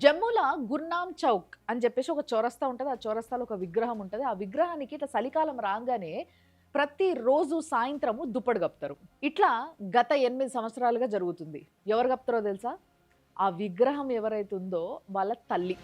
జమ్మూల గుర్నామ్ చౌక్ అని చెప్పేసి ఒక చౌరస్తా ఉంటది. ఆ చౌరస్తాలో ఒక విగ్రహం ఉంటది. ఆ విగ్రహానికి ఇట్లా చలికాలం రాంగానే ప్రతిరోజు సాయంత్రము దుప్పటి కప్పుతారు. ఇట్లా గత 8 సంవత్సరాలుగా జరుగుతుంది. ఎవరు కప్పుతారో తెలుసా? ఆ విగ్రహం ఎవరైతే ఉందో వాళ్ళ తల్లి.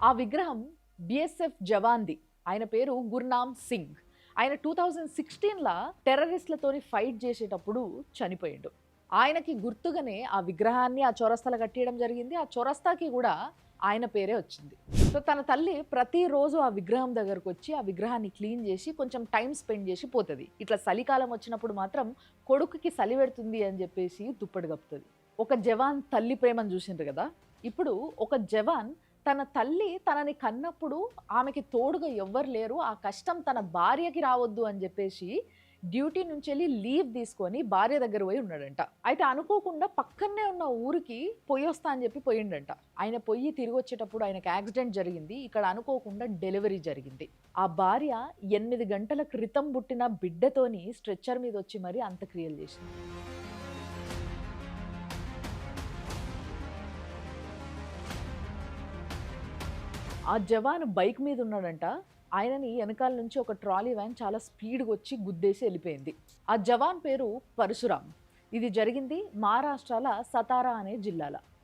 ఆ విగ్రహం బీఎస్ఎఫ్ జవాన్‌ది. ఆయన పేరు గుర్నామ్ సింగ్. ఆయన 2016ల టెర్రరిస్ట్‌లతోని ఫైట్ చేసేటప్పుడు చనిపోయిండు. ఆయనకి గుర్తుగానే ఆ విగ్రహాన్ని ఆ చౌరస్తాలో కట్టియడం జరిగింది. ఆ చౌరస్తాకి గూడా ఆయన పేరే వచ్చింది. సో, తన తల్లి ప్రతిరోజు ఆ విగ్రహం దగ్గరకొచ్చి, ఆ విగ్రహాన్ని క్లీన్ జేసి, కొంచెం టైమ్ స్పెండ్ జేసి పోతది. ఇట్లా చలికాలం వచ్చినప్పుడు మాత్రం కొడుకుకి చలి పెడుతుంది అని జెప్పేసి దుప్పటి కప్పుతది. ఒక జవాన్ తల్లి ప్రేమను జూసిండ్రు గదా! ఇప్పుడు ఒక జవాన్ తన తల్లి తనని కన్నప్పుడు ఆమెకి తోడుగా ఎవ్వరు లేరు. ఆ కష్టం తన భార్యకి రావద్దు అని జెప్పేసి డ్యూటీ నుంచెళ్ళి లీవ్ తీసుకొని భార్య దగ్గర పోయి ఉన్నాడంట. అయితే అనుకోకుండా పక్కనే ఉన్న ఊరికి పొయ్యొస్తా అని చెప్పి పోయిండంట. ఆయన పొయ్యి తిరిగొచ్చేటప్పుడు ఆయనకి యాక్సిడెంట్ జరిగింది. ఇక్కడ అనుకోకుండా డెలివరీ జరిగింది. ఆ భార్య 8 గంటల క్రితం పుట్టిన బిడ్డతోని స్ట్రెచ్చర్ మీదొచ్చి మరి అంత్యక్రియలు చేసింది. ఆ జవాను బైక్ మీద ఉన్నాడంట. ఆయనని ఎనకాల నుంచి ఒక ట్రాలీ వ్యాన్ చాలా స్పీడ్‌గొచ్చి గుద్దేసి ఎళ్ళిపోయింది. ఆ జవాన్ పేరు పరశురామ్. ఇది జరిగింది మహారాష్ట్రల సతారా అనే జిల్లాల.